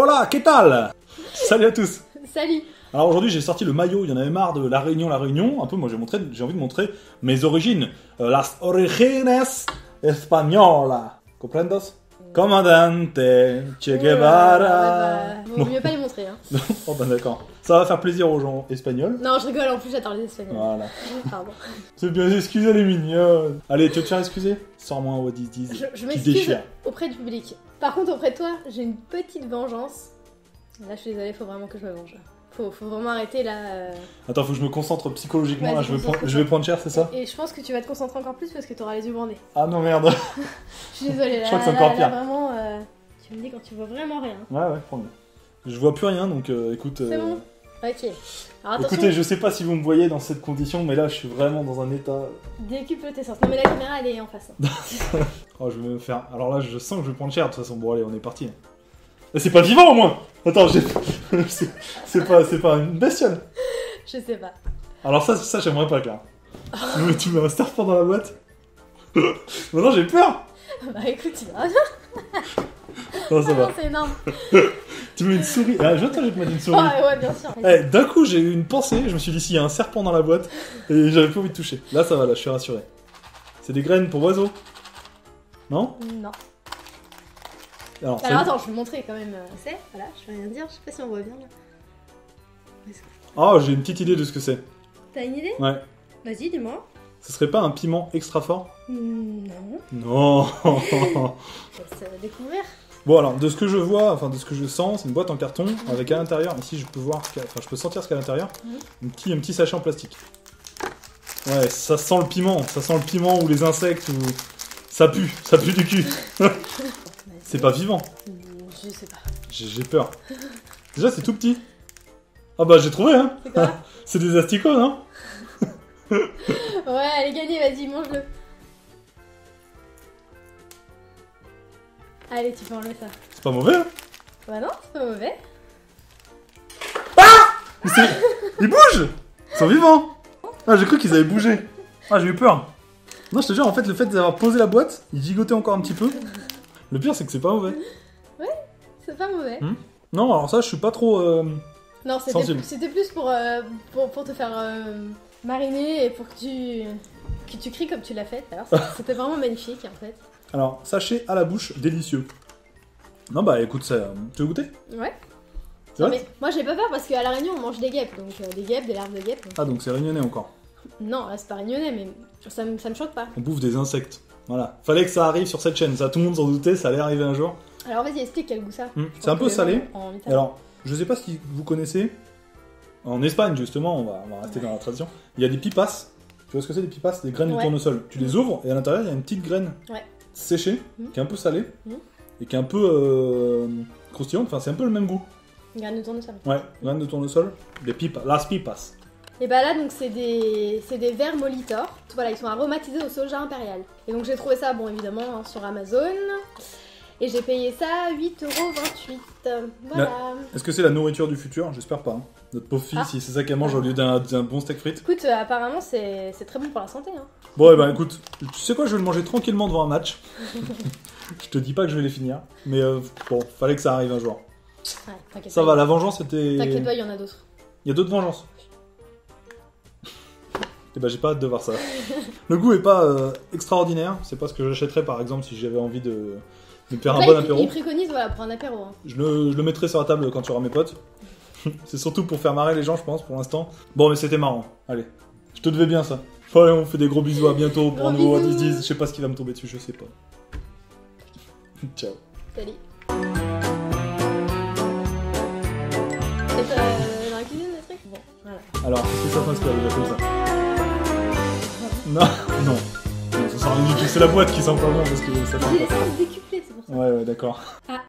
voilà, qu'est-ce tal? Salut à tous. Salut. Alors aujourd'hui j'ai sorti le maillot, il y en avait marre de la Réunion. Un peu moi j'ai envie de montrer mes origines. Las origines españolas. ¿Comprendos? Comandante Che Guevara. Vaut mieux pas les montrer. Hein. Oh bah d'accord. Ça va faire plaisir aux gens espagnols. Non, je rigole, en plus j'adore les espagnols. Voilà. Pardon. C'est bien excusez les mignonnes. Allez, tu veux te faire excuser? Sors-moi un what is this Je qui m'excuse déchire. auprès du public. Par contre, auprès de toi, j'ai une petite vengeance. Là, je suis désolée, faut vraiment que je me venge. Faut vraiment arrêter là. Attends, faut que je me concentre psychologiquement là, Vas-y, je vais prendre cher, c'est ça? Et je pense que tu vas te concentrer encore plus parce que t'auras les yeux bandés. Ah non merde. Je suis désolée, là, Je crois que c'est encore pire. vraiment, tu me dis quand tu vois vraiment rien. Ouais, prends-le. Je vois plus rien donc écoute. C'est bon. Ok. Alors attention, Écoutez, je sais pas si vous me voyez dans cette condition, mais là je suis vraiment dans un état. décuple tes sens. Non mais la caméra elle est en face. Hein. Oh, je vais me faire. Alors là, je sens que je vais prendre cher de toute façon. Bon, allez, on est parti. Mais c'est pas vivant au moins. Attends, c'est pas une bestiole. Je sais pas. Alors ça j'aimerais pas, Claire. Tu mets un serpent dans la boîte. Maintenant j'ai peur. Bah écoute, tu vas. Non, ça va. C'est énorme. Tu mets une souris. Ah, je vais te mettre une souris. Ah ouais, bien sûr. Eh, d'un coup, j'ai eu une pensée. Je me suis dit, s'il y a un serpent dans la boîte, et j'avais plus envie de toucher. Là, ça va, là, je suis rassuré. C'est des graines pour oiseaux. Non? Non. Alors Attends, je vais montrer quand même. C'est, voilà, je vais rien dire. Je sais pas si on voit bien là. Oh, j'ai une petite idée de ce que c'est. T'as une idée? Ouais. Vas-y, dis-moi. Ce serait pas un piment extra fort? Non. Non. Ça va découvrir. Bon, alors, de ce que je vois, enfin, de ce que je sens, c'est une boîte en carton avec à l'intérieur, ici, je peux voir, enfin, je peux sentir ce qu'il y a à l'intérieur, un petit sachet en plastique. Ouais, ça sent le piment ou les insectes ou... Ça pue du cul. C'est pas vivant. Je sais pas. J'ai peur. Déjà, c'est tout petit. Ah bah, j'ai trouvé, hein. C'est quoi? C'est des asticots, non? Ouais, allez, gagné, vas-y, mange-le. Allez, tu peux enlever ça. C'est pas mauvais, hein. Bah non, c'est pas mauvais. Ils bougent. Ils sont vivants. Ah, j'ai cru qu'ils avaient bougé. Ah, j'ai eu peur. Non, je te jure, en fait, le fait d'avoir posé la boîte, ils gigotaient encore un petit peu. Le pire, c'est que c'est pas mauvais. C'est pas mauvais. Non, alors ça, je suis pas trop... Non, sensible. c'était plus pour te faire mariner et pour que tu cries comme tu l'as fait. Alors, c'était vraiment magnifique en fait. Alors, sachet à la bouche, délicieux. Non, bah écoute, ça... tu veux goûter? Ouais. C'est Non, vrai? mais moi j'ai pas peur parce qu'à La Réunion on mange des guêpes, donc des guêpes, des larves de guêpes. Ah, donc c'est réunionnais encore. Non, là c'est pas réunionnais, mais ça me choque pas. On bouffe des insectes. Voilà. Fallait que ça arrive sur cette chaîne. Ça, tout le monde s'en doutait, ça allait arriver un jour. Alors vas-y, explique quel goût ça. C'est un peu salé. En Italie. Alors, je sais pas si vous connaissez. En Espagne, justement, on va rester dans la tradition. Il y a des pipas. Tu vois ce que c'est, des pipas? C'est des graines de tournesol. Tu les ouvres et à l'intérieur, il y a une petite graine séchée, qui est un peu salée, et qui est un peu croustillante. Enfin, c'est un peu le même goût. Graines de tournesol. Ouais, graines de tournesol. Des pipas. Las pipas. Et bah là, donc c'est des verres Molitor. Voilà, ils sont aromatisés au soja impérial. Et donc j'ai trouvé ça, bon évidemment, hein, sur Amazon. Et j'ai payé ça 8,28€. Voilà. Est-ce que c'est la nourriture du futur? J'espère pas. Hein. Notre pauvre fille, si c'est ça qu'elle mange au lieu d'un bon steak frites. Écoute, apparemment c'est très bon pour la santé. Hein. Bon, et ben écoute, tu sais quoi, je vais le manger tranquillement devant un match. Je te dis pas que je vais les finir. Mais bon, fallait que ça arrive un jour. Ouais, t'inquiète Ça pas. va, la vengeance était... T'inquiète pas, il y en a d'autres. Il y a d'autres vengeances. Et ben j'ai pas hâte de voir ça. Le goût est pas extraordinaire. C'est pas ce que j'achèterais par exemple si j'avais envie de me faire un bon apéro. Il préconise voilà, pour un apéro. Hein. Je le mettrai sur la table quand tu auras mes potes. C'est surtout pour faire marrer les gens, je pense, pour l'instant. Bon, mais c'était marrant. Allez, je te devais bien ça. Allez, on fait des gros bisous, à bientôt pour un nouveau What Is This. Je sais pas ce qui va me tomber dessus, je sais pas. Ciao. Salut. C'est dans la cuisine le truc? Bon, voilà. Alors, qu'est-ce que ça t'inspire déjà comme ça? Non. Non, ça sert à rien du tout. C'est la boîte qui sent pas bon parce que ça J'ai sent laissé pas. se décupler, c'est pour ça. Ouais, d'accord. Ah.